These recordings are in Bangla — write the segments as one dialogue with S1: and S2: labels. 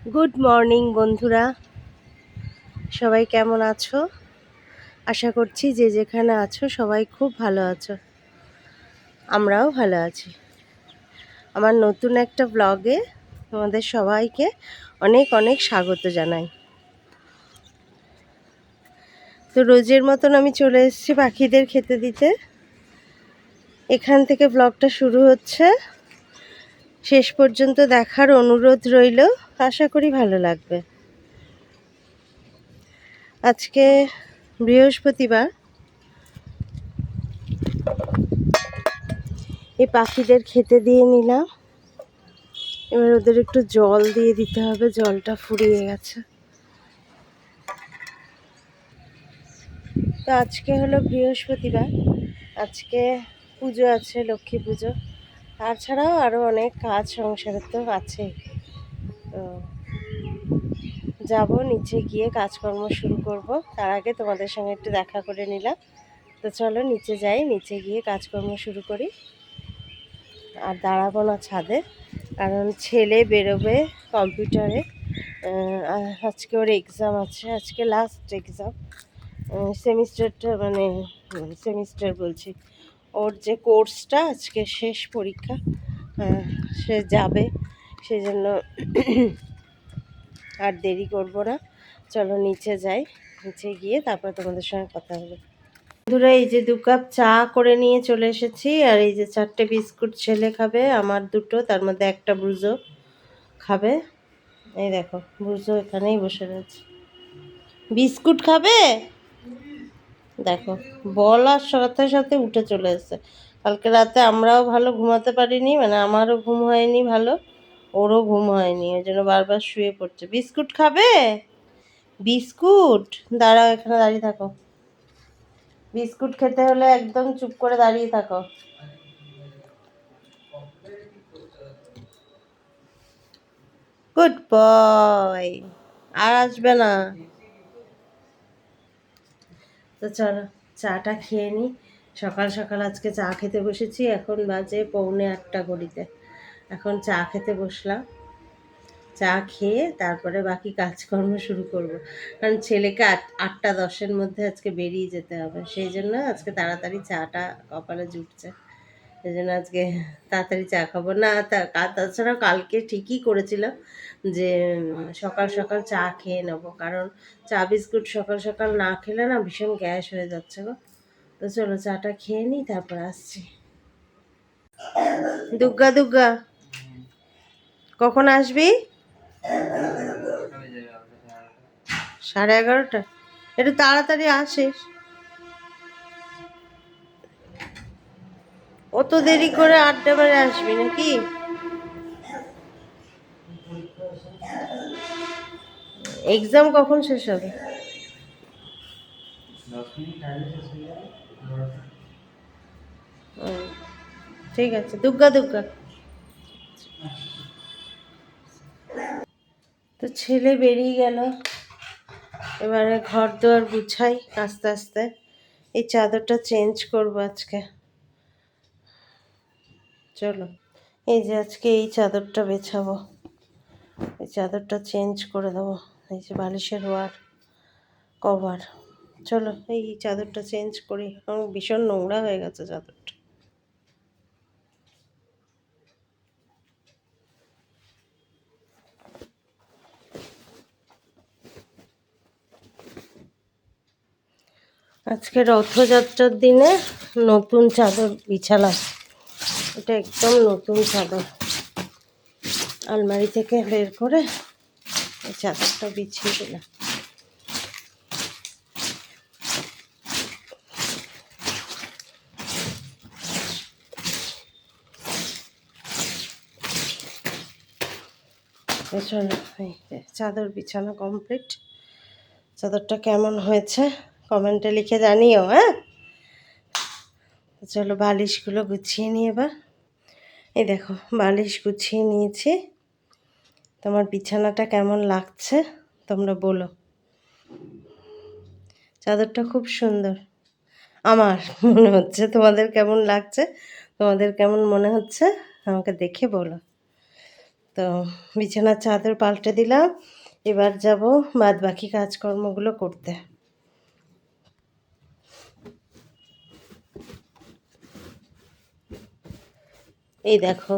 S1: গুড মর্নিং বন্ধুরা, সবাই কেমন আছো? আশা করছি যে যেখানে আছো সবাই খুব ভালো আছো। আমরাও ভালো আছি। আমার নতুন একটা ব্লগে তোমাদের সবাইকে অনেক অনেক স্বাগত জানাই। তো রোজের মতন আমি চলে এসেছি পাখিদের খেতে দিতে। এখান থেকে ব্লগটা শুরু হচ্ছে, শেষ পর্যন্ত দেখার অনুরোধ রইল। আশা করি ভালো লাগবে। আজকে বৃহস্পতিবার। এই পাখিদের খেতে দিয়ে নিলাম। এবার ওদের একটু জল দিয়ে দিতে হবে, জলটা ফুরিয়ে গেছে। তো আজকে হলো বৃহস্পতিবার, আজকে পুজো আছে, লক্ষ্মী পুজো। তাছাড়াও আরও অনেক কাজ সংসারের তো আছেই। তো যাবো নিচে গিয়ে কাজকর্ম শুরু করব। তার আগে তোমাদের সঙ্গে একটু দেখা করে নিলাম। তো চলো নিচে যাই, নিচে গিয়ে কাজকর্ম শুরু করি। আর দাঁড়াবো না ছাদে, কারণ ছেলে বেরোবে কম্পিউটারে। আজকে ওর এক্সাম আছে, আজকে লাস্ট এক্সাম। সেমিস্টারটা মানে সেমিস্টার বলছি, ওর যে কোর্সটা আজকে শেষ পরীক্ষা। সে যাবে, সেজন্য আর দেরি করব না। চলো নিচে যাই, নিচে গিয়ে তারপর তোমাদের সঙ্গে কথা হবে। বন্ধুরা, এই যে 2 কাপ চা করে নিয়ে চলে এসেছি। আর এই যে 4টে বিস্কুট ছেলে খাবে, আমার 2টো, তার মধ্যে একটা ব্রুজো খাবে। এই দেখো ব্রুজো এখানেই বসে রয়েছে। বিস্কুট খাবে, দেখো বলার সাথে সাথে উঠে চলে এসেছে। কালকে রাতে আমরাও ভালো ঘুমাতে পারিনি, মানে আমারও ঘুম হয়নি ভালো, ওরও ঘুম হয়নি, ওই জন্য বারবার শুয়ে পড়ছে। বিস্কুট খাবে, বিস্কুট। দাঁড়াও, এখানে দাঁড়িয়ে থাকো। বিস্কুট খেতে হলে একদম চুপ করে দাঁড়িয়ে থাকো। গুড বয়, আর আসবে না। তো চলো চাটা খেয়ে নিই। সকাল সকাল আজকে চা খেতে বসেছি, এখন বাজে 7:45 ঘড়িতে। এখন চা খেতে বসলাম। চা খেয়ে তারপরে বাকি কাজকর্ম শুরু করব, কারণ ছেলেকে 8টা 10-এর মধ্যে আজকে বেরিয়ে যেতে হবে। সেই জন্য আজকে তাড়াতাড়ি চাটা কপালে জুটছে। সেই জন্য আজকে তাড়াতাড়ি চা খাবো না। তাছাড়াও কালকে ঠিকই করেছিলাম যে সকাল সকাল চা খেয়ে নেবো, কারণ চা বিস্কুট সকাল সকাল না খেলে না ভীষণ গ্যাস হয়ে যাচ্ছে গো। তো চলো চাটা খেয়ে নিই, তারপর আসছি। দুগ্গা দুগ্গা, কখন আসবি? 11:30। একটু তাড়াতাড়ি আসিস। অত দেরি করে আড্ডা মারে আসবি নাকি? এক্সাম কখন শেষ হবে? ও, ঠিক আছে। দুগ্গা দুগ্গা। তো ছেলে বেরিয়ে গেল, এবারে ঘর দুয়ার গুছাই আস্তে আস্তে। এই চাদরটা চেঞ্জ করবো আজকে। চলো, এই যে আজকে এই চাদরটা বেছাবো, এই চাদরটা চেঞ্জ করে দেবো। এই যে বালিশের ওয়ার কভার। চলো এই চাদরটা চেঞ্জ করি, আমার ভীষণ নোংরা হয়ে গেছে চাদরটা। আজকে রথযাত্রার দিনে নতুন চাদর বিছালাম। এটা একদম নতুন চাদর, আলমারি থেকে বের করে এই চাদরটা বিছিয়ে দিলাম। চলো এই যে চাদর বিছানো কমপ্লিট। চাদরটা কেমন হয়েছে কমেন্টে লিখে জানিও, হ্যাঁ? চলো বালিশগুলো গুছিয়ে নিই এবার। এই দেখো বালিশ গুছিয়ে নিয়েছি। তোমার বিছানাটা কেমন লাগছে তোমরা বলো। চাদরটা খুব সুন্দর আমার মনে হচ্ছে, তোমাদের কেমন লাগছে, তোমাদের কেমন মনে হচ্ছে আমাকে দেখে বলো। তো বিছানার চাদর পাল্টে দিলাম, এবার যাব বাদ বাকি কাজকর্মগুলো করতে। এই দেখো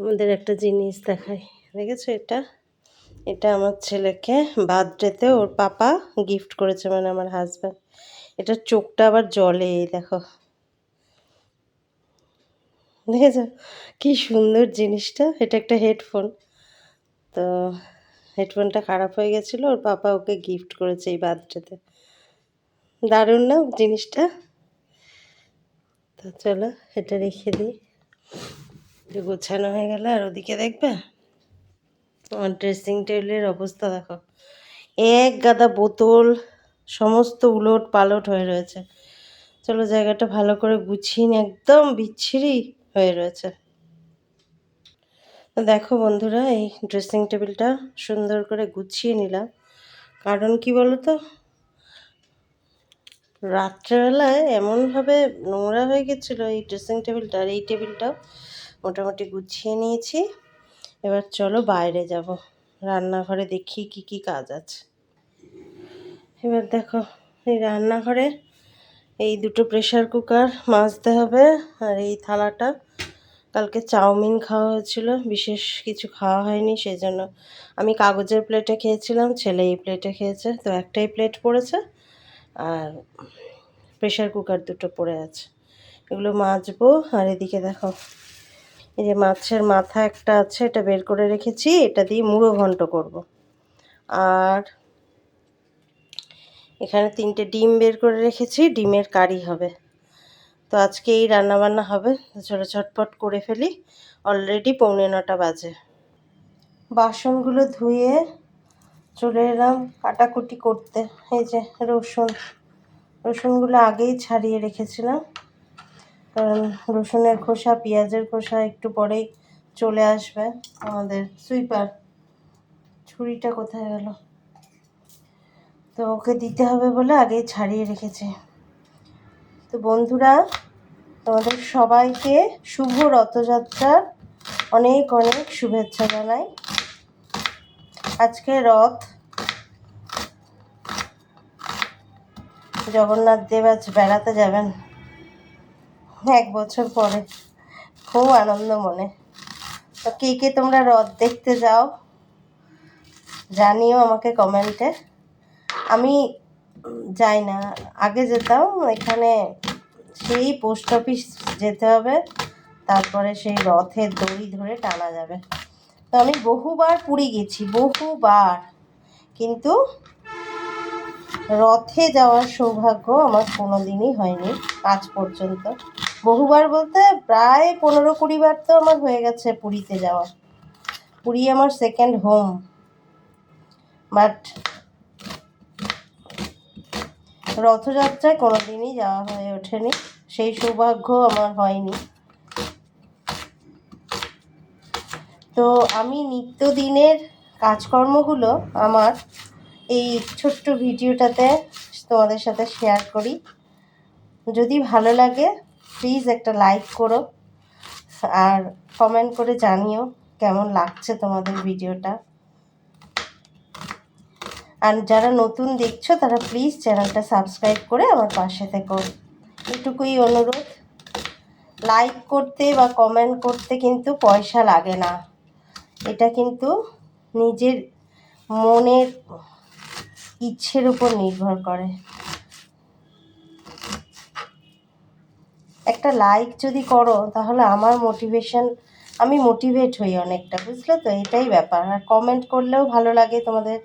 S1: আমাদের একটা জিনিস দেখাই, দেখেছো? এটা এটা আমার ছেলেকে বার্থডেতে ওর পাপা গিফট করেছে, মানে আমার হাজব্যান্ড। এটার চোখটা আবার জ্বলে, এই দেখো, দেখেছো কি সুন্দর জিনিসটা? এটা একটা হেডফোন। তো হেডফোনটা খারাপ হয়ে গেছিলো, ওর পাপা ওকে গিফট করেছে এই বার্থডেতে। দারুণ না জিনিসটা? তো চলো এটা রেখে দিই, যে গোছানো হয়ে গেল। আর ওদিকে দেখবে আমার ড্রেসিং টেবিলের অবস্থা দেখো, এক গাদা বোতল সমস্ত উলট পালট হয়ে রয়েছে। চলো জায়গাটা ভালো করে গুছিয়ে নিই, একদম বিচ্ছিরি হয়ে রয়েছে। তো দেখো বন্ধুরা, এই ড্রেসিং টেবিলটা সুন্দর করে গুছিয়ে নিলাম। কারণ কি বলো তো, রাত্রেবেলায় এমনভাবে নোংরা হয়ে গেছিলো এই ড্রেসিং টেবিলটা, আর এই টেবিলটাও মোটামুটি গুছিয়ে নিয়েছি। এবার চলো বাইরে যাব, রান্নাঘরে দেখি কি কি কাজ আছে। এবার দেখো এই রান্নাঘরে এই দুটো প্রেসার কুকার মাজতে হবে, আর এই থালাটা, কালকে চাউমিন খাওয়া হয়েছিল, বিশেষ কিছু খাওয়া হয়নি, সেই জন্য আমি কাগজের প্লেটে খেয়েছিলাম, ছেলে এই প্লেটে খেয়েছে, তো একটাই প্লেট পড়েছে, আর প্রেসার কুকার দুটো পড়ে আছে, এগুলো মাজবো। আর এদিকে দেখো এই যে মাছের মাথা একটা আছে, এটা বের করে রেখেছি, এটা দিয়ে মুড়ো ঘন্ট করব। আর এখানে 3টে ডিম বের করে রেখেছি, ডিমের কারি হবে। তো আজকে এই রান্নাবান্না হবে, চলো ঝটপট করে ফেলি, অলরেডি 8:45 বাজে। বাসনগুলো ধুয়ে চলে এলাম কাটাকুটি করতে। এই যে রসুনগুলো আগেই ছাড়িয়ে রেখেছিলাম, কারণ রসুনের খোসা, পেঁয়াজের খোসা একটু পরেই চলে আসবে। আমাদের সুইপার ছুরিটা কোথায় গেল, তো ওকে দিতে হবে বলে আগেই ছাড়িয়ে রেখেছি। তো বন্ধুরা, তোমাদের সবাইকে শুভ রথযাত্রার অনেক অনেক শুভেচ্ছা জানাই। আজকে রথ, জগন্নাথ দেব আজ বেড়াতে যাবেন 1 বছর পরে, খুব আনন্দ মনে। তো কে কে তোমরা রথ দেখতে যাও জানিও আমাকে কমেন্টে। আমি যাই না, আগে যেতাম, এখানে সেই পোস্ট অফিস যেতে হবে, তারপরে সেই রথের দড়ি ধরে টানা যাবে। তো আমি বহুবার পুরী গেছি, বহুবার, কিন্তু রথে যাওয়ার সৌভাগ্য আমার কোনোদিনই হয়নি আজ পর্যন্ত। বহুবার বলতে প্রায় 15-20 বার তো আমার হয়ে গেছে পুরীতে যাওয়া। পুরী আমার সেকেন্ড হোম, বাট রথযাত্রায় কোনোদিনই যাওয়া হয়ে ওঠেনি, সেই সৌভাগ্য আমার হয়নি। তো আমি নিত্যদিনের কাজকর্মগুলো আমার এই ছোট্ট ভিডিওটাতে তোমাদের সাথে শেয়ার করি। যদি ভালো লাগে প্লিজ একটা লাইক করো, আর কমেন্ট করে জানিও কেমন লাগছে তোমাদের ভিডিওটা। আর যারা নতুন দেখছো তারা প্লিজ চ্যানেলটা সাবস্ক্রাইব করে আমার পাশে থেকো, এটুকুই অনুরোধ। লাইক করতে বা কমেন্ট করতে কিন্তু পয়সা লাগে না, এটা কিন্তু নিজের মনের ইচ্ছের উপর নির্ভর করে। একটা লাইক যদি করো তাহলে আমার আমি মোটিভেট হই অনেকটা, বুঝলে তো? এটাই ব্যাপার। আর কমেন্ট করলেও ভালো লাগে, তোমাদের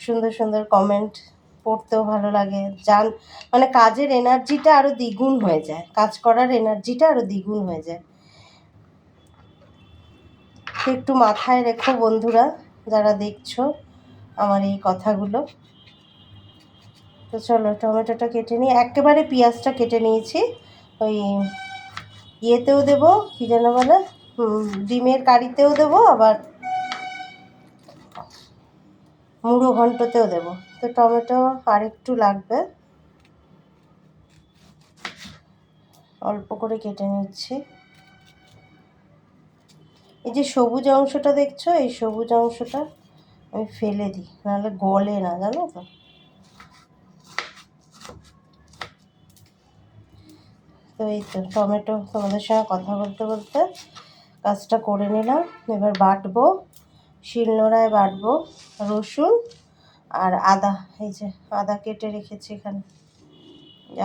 S1: সুন্দর সুন্দর কমেন্ট পড়তেও ভালো লাগে, মানে কাজের এনার্জিটা আরও দ্বিগুণ হয়ে যায়, কাজ করার এনার্জিটা আরও দ্বিগুণ হয়ে যায়। একটু মাথায় রেখো বন্ধুরা, যারা দেখছো আমার এই কথাগুলো। তো চলো টমেটোটা কেটে নিই, একেবারে পেঁয়াজটা কেটে নিয়েছি, ওই ইয়েতেও দেবো, কী যেন বলে, ডিমের কারিতেও দেবো, আবার মুড়ো ঘন্টতেও দেবো। তো টমেটো আর একটু লাগবে, অল্প করে কেটে নিচ্ছি। এই যে সবুজ অংশটা দেখছো, এই সবুজ অংশটা আমি ফেলে দিই, নাহলে গলে না, জানো তো। তো এই তো টমেটো তোমাদের সঙ্গে কথা বলতে বলতে কাজটা করে নিলাম। এবার বাটবো, শিলনোড়ায় বাটবো রসুন আর আদা। এই যে আদা কেটে রেখেছি এখানে,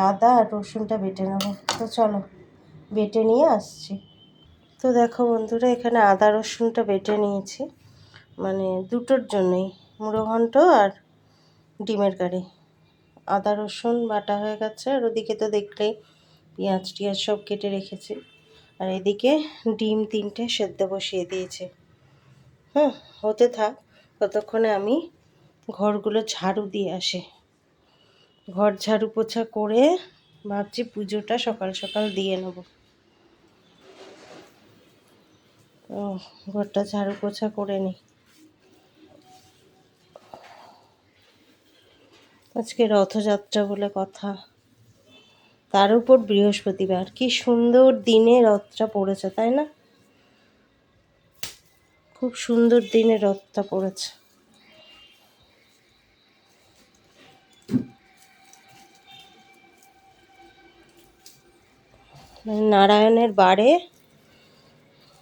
S1: আদা আর রসুনটা বেটে নেবো। তো চলো বেটে নিয়ে আসছি। তো দেখো বন্ধুরা, এখানে আদা রসুনটা বেটে নিয়েছি, মানে দুটোর জন্যই, মুড়ো ঘন্ট আর ডিমের কারি। আদা রসুন বাটা হয়ে গেছে, আর ওদিকে তো দেখলেই পেঁয়াজ টিয়াজ সব কেটে রেখেছি। আর এদিকে ডিম 3টে সেদ্ধ বসিয়ে দিয়েছি। হতে থাক, ততক্ষণে আমি ঘরগুলো ঝাড়ু দিয়ে আসি। ঘর ঝাড়ু পোছা করে ভাবছি পুজোটা সকাল সকাল দিয়ে নেব। তো ঘরটা ঝাড়ু পোছা করে নিই। আজকে রথযাত্রা বলে কথা, তার উপর বৃহস্পতিবার। কি সুন্দর দিনে রথটা পড়েছে, তাই না? খুব সুন্দর দিনে রথটা পড়েছে। নারায়ণের বারে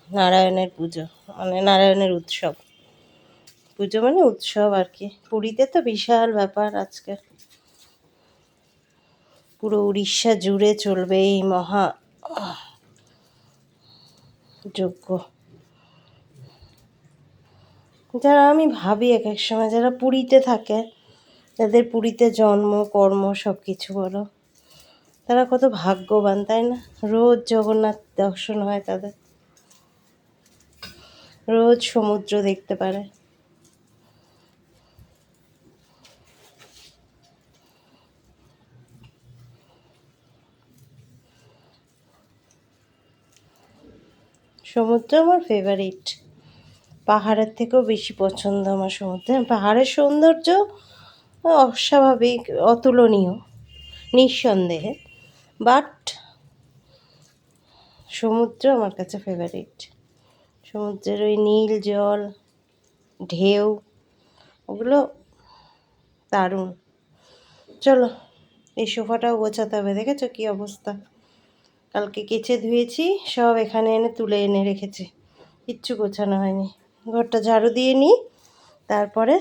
S1: নারায়ণের পুজো, মানে নারায়ণের উৎসব। পুজো মানে উৎসব আর কি। পুরীতে তো বিশাল ব্যাপার আজকে, পুরো উড়িষ্যা জুড়ে চলবে এই মহা যজ্ঞ। যারা, আমি ভাবি এক এক সময় যারা পুরীতে থাকে, যাদের পুরীতে জন্ম কর্ম সব কিছু বলো, তারা কত ভাগ্যবান, তাই না? রোজ জগন্নাথ দর্শন হয় তাদের, রোজ সমুদ্র দেখতে পারে। সমুদ্র আমার ফেভারিট, পাহাড়ের থেকেও বেশি পছন্দ আমার সমুদ্র। পাহাড়ের সৌন্দর্য অস্বাভাবিক, অতুলনীয় নিঃসন্দেহে, বাট সমুদ্র আমার কাছে ফেভারিট। সমুদ্রের ওই নীল জল, ঢেউ, ওগুলো দারুণ। চলো এই সোফাটাও গোছাতে হবে, দেখেছো কী অবস্থা। কালকে কেচে ধুয়েছি, সব এখানে এনে তুলে এনে রেখেছি, কিচ্ছু গোছানো হয়নি। ঘরটা ঝাড়ু দিয়ে নিই, তারপরে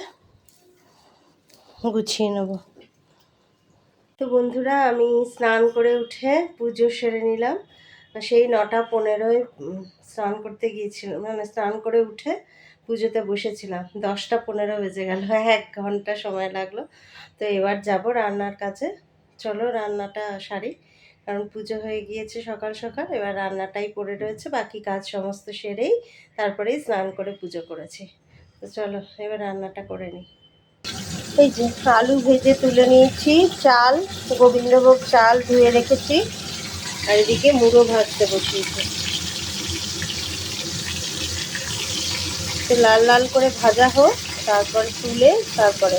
S1: গুছিয়ে নেব। তো বন্ধুরা, আমি স্নান করে উঠে পুজো সেরে নিলাম। সেই 9:15 স্নান করতে গিয়েছিলাম, মানে স্নান করে উঠে পুজোতে বসেছিলাম। 10:15 বেজে গেল, 1 ঘন্টা সময় লাগলো। তো এবার যাব রান্নার কাজে। চলো রান্নাটা সারি, কারণ পুজো হয়ে গিয়েছে সকাল সকাল। এবার রান্নাটাই পড়ে রয়েছে, বাকি কাজ সমস্ত সেরেই তারপরেই স্নান করে পুজো করেছি। তো চলো এবার রান্নাটা করে নিই। এই যে আলু ভেজে তুলে নিয়েছি, চাল, গোবিন্দভোগ চাল ধুয়ে রেখেছি, আর এদিকে মুড়ো ভাজতে বসিয়েছি। তো লাল লাল করে ভাজা হোক, তারপরে তুলে তারপরে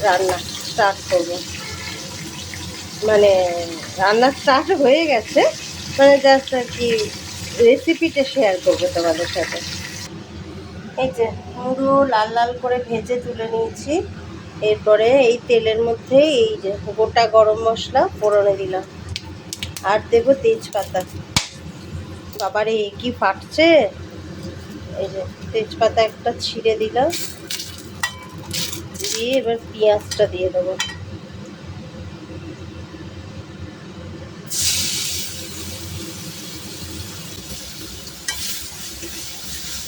S1: রান্না স্টার্ট করব। মানে রান্না স্টার্ট হয়ে গেছে, মানে জাস্ট আর কি রেসিপিটা শেয়ার করবো তোমাদের সাথে। এই যে মুড়ো লাল লাল করে ভেজে তুলে নিয়েছি। এরপরে এই তেলের মধ্যে এই যে গোটা গরম মশলা ফোড়নে দিলাম, আর দেবো তেজপাতা। বাবারে কি ফাটছে! এই যে তেজপাতা একটা ছিঁড়ে দিলাম, দিয়ে এবার পেঁয়াজটা দিয়ে দেবো।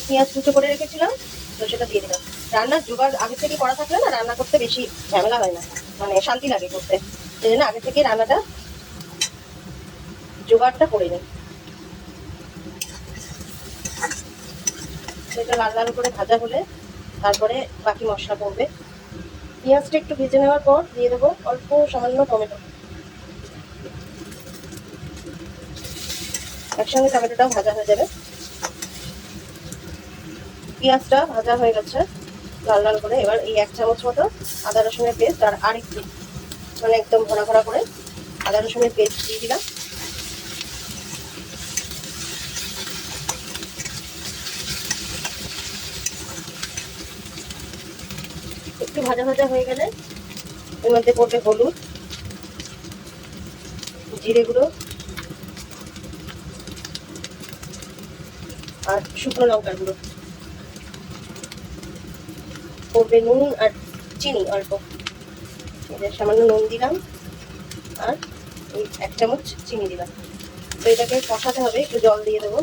S1: পেঁয়াজ কুচো করে রেখেছিলাম, তো সেটা দিয়ে দিলাম। রান্নার জোগাড় আগে থেকে করা থাকলে না, রান্না করতে বেশি ঝামেলা হয় না, মানে শান্তি লাগে করতে। সেই জন্য আগে থেকে রান্নাটা জোগাড়টা করে নিই। সেটা লাল লাল করে ভাজা হলে তারপরে বাকি মশলা পড়বে। পেঁয়াজটা একটু ভেজে নেওয়ার পর দিয়ে দেবো অল্প সামান্য টমেটো। একসঙ্গে টমেটোটাও ভাজা হয়ে যাবে। পেঁয়াজটা ভাজা হয়ে গেছে লাল লাল করে। এবার এই 1 চামচ মতো আদা রসুনের পেস্ট, আর একটু মানে একদম ঘন ঘন করে আদা রসুনের পেস্ট দিয়ে দিলাম। একটু ভাজা ভাজা হয়ে গেলে এর মধ্যে পড়বে হলুদ, জিরে গুঁড়ো আর শুকনো লঙ্কার গুঁড়ো, পড়বে নুন আর চিনি অল্প, এদের সামান্য নুন দিলাম আর এই 1 চামচ চিনি দিলাম। তো এটাকে কষাতে হবে, একটু জল দিয়ে দেবো।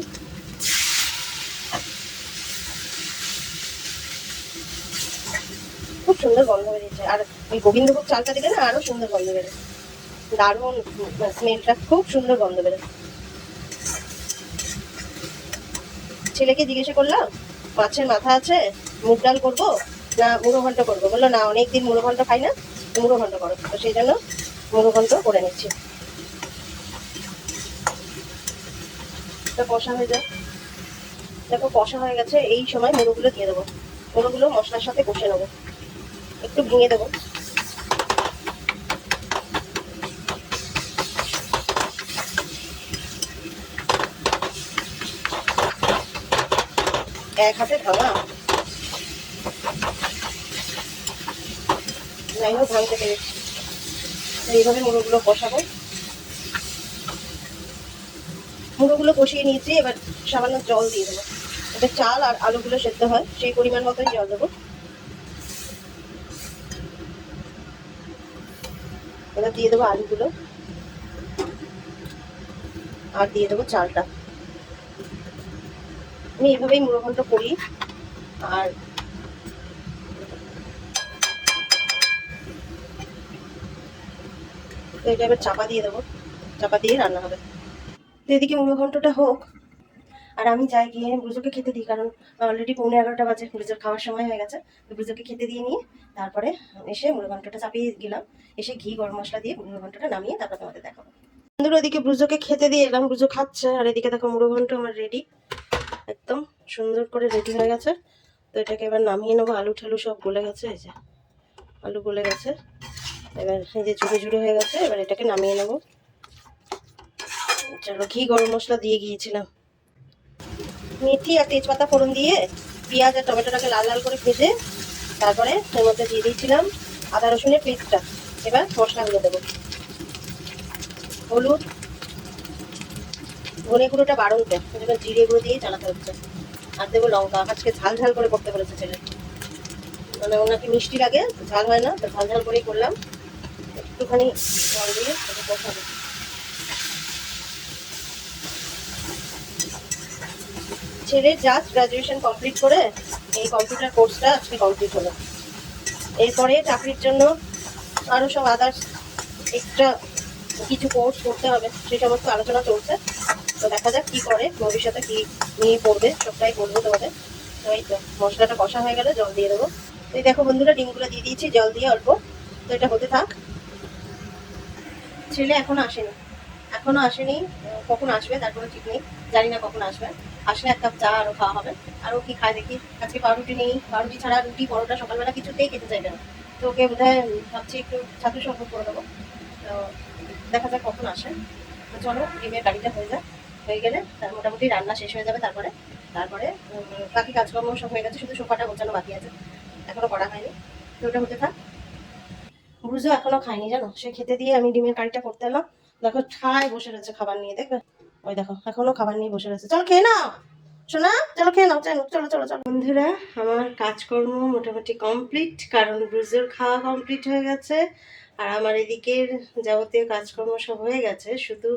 S1: খুব সুন্দর গন্ধ বেরিয়েছে, আর ওই গোবিন্দভোগ চালটা দিলে না আরো সুন্দর গন্ধ বেরোয়, দারুণ স্মেলটা, খুব সুন্দর গন্ধ বেরোয়। ছেলেকে জিজ্ঞাসা করলাম মাছের মাথা আছে, মুগ ডাল করবো না মুড়ো ঘন্ট করবো, বললো না অনেকদিন মুড়ো ঘন্ট খাই না, মুড়ো ঘন্ট করো। তো সেই জন্য মুড়ো ঘন্ট করে নিচ্ছি। কষা হয়ে যায়, দেখো কষা হয়ে গেছে, এই সময় মুড়োগুলো দিয়ে দেবো। মুড়োগুলো মশলার সাথে কষে নেবো, একটু ভেঙে দেবো। এক হাতে ভাঙা, যাই হোক ভাঙতে পেরেছি। এইভাবে মুড়োগুলো কষাবো। মুড়োগুলো কষিয়ে নিয়েছি, এবার সামান্য জল দিয়ে দেবো। এবার চাল আর আলুগুলো সেদ্ধ হয় সেই পরিমাণ মতোই জল দেবো। এবার দিয়ে দেবো আলুগুলো আর দিয়ে দেবো চালটা। আমি এভাবেই মুড়ো ঘন্ট করি। আর তো এটা এবার চাপা দিয়ে দেবো, চাপা দিয়ে রান্না হবে। তো এদিকে মুড়ো ঘন্টটা হোক আর আমি যাই গিয়ে ব্রুজোকে খেতে দিই, কারণ অলরেডি 11:30 বাজে, ব্রুজোর খাওয়ার সময় হয়ে গেছে। তো ব্রুজোকে খেতে দিয়ে নিয়ে তারপরে এসে মুড়ো ঘন্টটা চাপিয়ে গেলাম, এসে ঘি গরম মশলা দিয়ে মুড়ো ঘন্টটা নামিয়ে তারপর তোমাদের দেখাবো। বন্ধুরা ওদিকে ব্রুজোকে খেতে দিয়ে এলাম, ব্রুজো খাচ্ছে, আর এদিকে দেখো মুড়ো ঘন্ট আমার রেডি, একদম সুন্দর করে রেডি হয়ে গেছে। তো এটাকে এবার নামিয়ে নেবো। আলু ঠালু সব গলে গেছে, এই যে আলু গলে গেছে, এবার এই যে ঝুড়ো ঝুড়ো হয়ে গেছে, এবার এটাকে নামিয়ে নেবো। চলো, ঘি গরম মশলা দিয়ে গিয়েছিলাম, মেথি আর তেজপাতা ফোড়ন দিয়ে পেঁয়াজ আর টমেটোটাকে লাল লাল করে ভেজে তারপরে এর মধ্যে দিয়ে দিয়েছিলাম আদা রসুনের পেস্টটা। এবার মশলাগুলো দেবো, হলুদ, ধনে গুঁড়োটা বাড়ন্ত, এবার জিরে গুঁড়ো দিয়ে চালাতে হচ্ছে, আর দেবো লঙ্কা। আজকে ঝাল ঝাল করে করতে বলেছে ছেলে, মানে ওনাকে মিষ্টি লাগে, ঝাল হয় না, তো ঝাল ঝাল করেই করলাম। একটুখানি জল দিয়ে কষাবো। ছেলের জাস্ট গ্রাজুয়েশন কমপ্লিট করে এই কম্পিউটার কোর্সটা আজকে কমপ্লিট হলো। এরপরে চাকরির জন্য আরও সব আদার্স এক্সট্রা কিছু কোর্স করতে হবে, সেই সমস্ত আলোচনা চলছে। তো দেখা যাক কী করে, ভবিষ্যতে কী নিয়ে পড়বে সবটাই বলবো তোমাদের। তো এই তো মশলাটা কষা হয়ে গেলে জল দিয়ে দেবো। তো এই দেখো বন্ধুরা, ডিমগুলো দিয়ে দিয়েছি জল দিয়ে অল্প। তো এটা হতে থাক। ছেলে এখনো আসেনি, এখনো আসেনি, কখন আসবে তার কোনো ঠিক নেই, জানি না কখন আসবে। আসলে 1 কাপ চা আরও খাওয়া হবে। আরও কি খায় দেখি, আজকে পাউরুটি নেই, পাউরুটি ছাড়া রুটি পরোটা সকালবেলা কিছুতেই খেতে চাইবে না। তো ওকে বোধহয় ভাবছি একটু ছাতু শরবত করে দেবো। তো দেখা যাক কখন আসে। তো চলো, ডিমের গাড়িটা হয়ে যায়, হয়ে গেলে তার মোটামুটি রান্না শেষ হয়ে যাবে। তারপরে তারপরে বাকি কাজকর্ম সব হয়ে গেছে, শুধু সোফাটা গোছানো বাকি আছে, এখনো করা হয়নি। তো ওটা হতে থাক। ব্রুজো এখনো খায়নি জানো, সে খেতে দিয়ে আমি ডিমের কারিটা করতে এলাম। দেখো ঠায় বসে রয়েছে খাবার নিয়ে, দেখবে ওই দেখো এখনো খাবার নিয়ে বসে রয়েছে। চলো খেয়ে নাও শোনা, চলো খেয়ে নাও, চলো চলো চলো চলো। বন্ধুরা আমার কাজকর্ম মোটামুটি কমপ্লিট, কারণ ব্রুজোর খাওয়া কমপ্লিট হয়ে গেছে আর আমার এদিকের যাবতীয় কাজকর্ম সব হয়ে গেছে, শুধু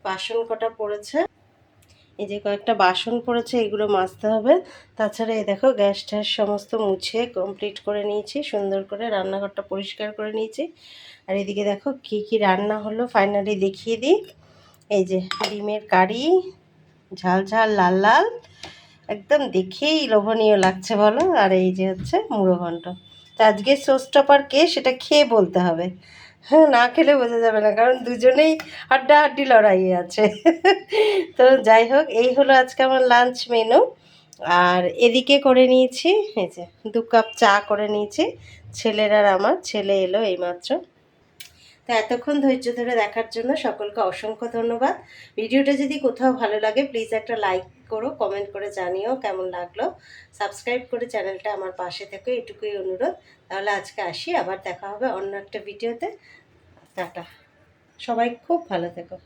S1: বাসন কটা পড়েছে। এই যে কয়েকটা বাসন পড়েছে, এগুলো মাজতে হবে। তাছাড়া এই দেখো গ্যাস ট্যাস সমস্ত মুছে কমপ্লিট করে নিয়েছি, সুন্দর করে রান্নাঘরটা পরিষ্কার করে নিয়েছি। আর এদিকে দেখো কি কি রান্না হলো ফাইনালি দেখিয়ে দিই। এই যে ডিমের কারি, ঝাল ঝাল লাল লাল, একদম দেখেই লোভনীয় লাগছে বলো। আর এই যে হচ্ছে মুড়ো ঘন্ট। তো আজকে শোস্টপার কে সেটা খেয়ে বলতে হবে, হ্যাঁ না খেলে বোঝা যাবে না, কারণ দুজনেই হাড্ডাহাড্ডি লড়াইয়ে আছে। তো যাই হোক, এই হলো আজকে আমার লাঞ্চ মেনু। আর এদিকে করে নিয়েছি এই যে 2 কাপ চা করে নিয়েছি, ছেলের আর আমার, ছেলে এলো এইমাত্র। তো এতক্ষণ ধৈর্য ধরে দেখার জন্য সকলকে অসংখ্য ধন্যবাদ। ভিডিওটা যদি কোথাও ভালো লাগে প্লিজ একটা লাইক করো, কমেন্ট করে জানিও কেমন লাগলো। সাবস্ক্রাইব করে চ্যানেলটা আমার পাশে থেকো, এটুকুই অনুরোধ। তাহলে আজকে আসি, আবার দেখা হবে অন্য একটা ভিডিওতে। টাটা, সবাই খুব ভালো থেকো।